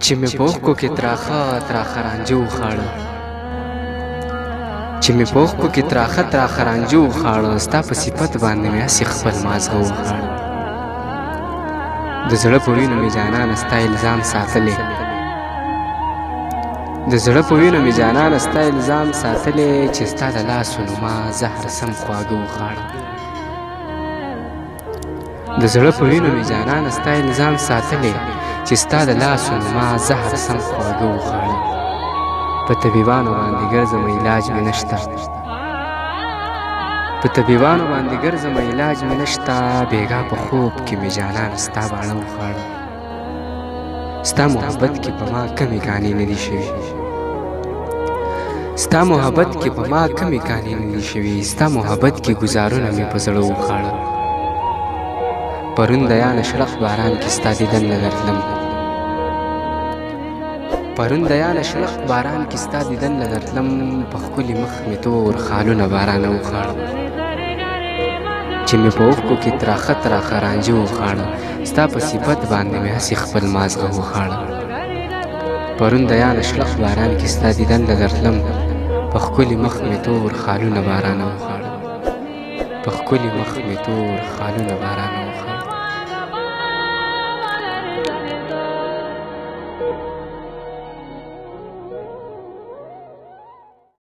چې مې په اوښکو کې تراخه تراخه رانجه وخاړه چې مې په اوښکو کې تراخه تراخه رانجه وخاړه ستا په صفت باندې مې هسې خپل مازغه وخاړه د زړه په وینو مې جانانه ستا الزام ساتلی د زړه په وینو مې جانانه ستا الزام ساتلی چې ستا د لاسو نو ما زهر سم خواږه وخاړه د زړه په وینو مې جانانه ستا الزام ساتلی چې ستا د لاسو نو ما زهر سم خواږه وخاړه په طبیبانو باندې ګرځم علاج مې نشته په طبیبانو باندې ګرځم علاج مې نشته بېګا په خوب کې مې جانانه ستا باڼه وخاړه ستا محبت کې په ما کمې کانې نه دي شوي ستا محبت کې په ما کمې کانې نه دي شوي ستا محبت کې ګزارونه مې په زړه وخاړه پرون د یانه شړق باران کې ستا دیدن نه درتلم پرون د یانه شړق باران کې ستا دیدن نه درتلم په ښکلي مخ مې تور خالونه بارانه وخاړه چې مې په اوښکو کې تراخه تراخه رانجه وخاړه ستا په صفت باندې مې هسې خپل مازغه وخاړه پرون د یانه شړق باران کې ستا دیدن نه درتلم په ښکلي مخ مې تور خالونه بارانه وخاړه په ښکلي مخ مې تور خالونه بارانه وخاړه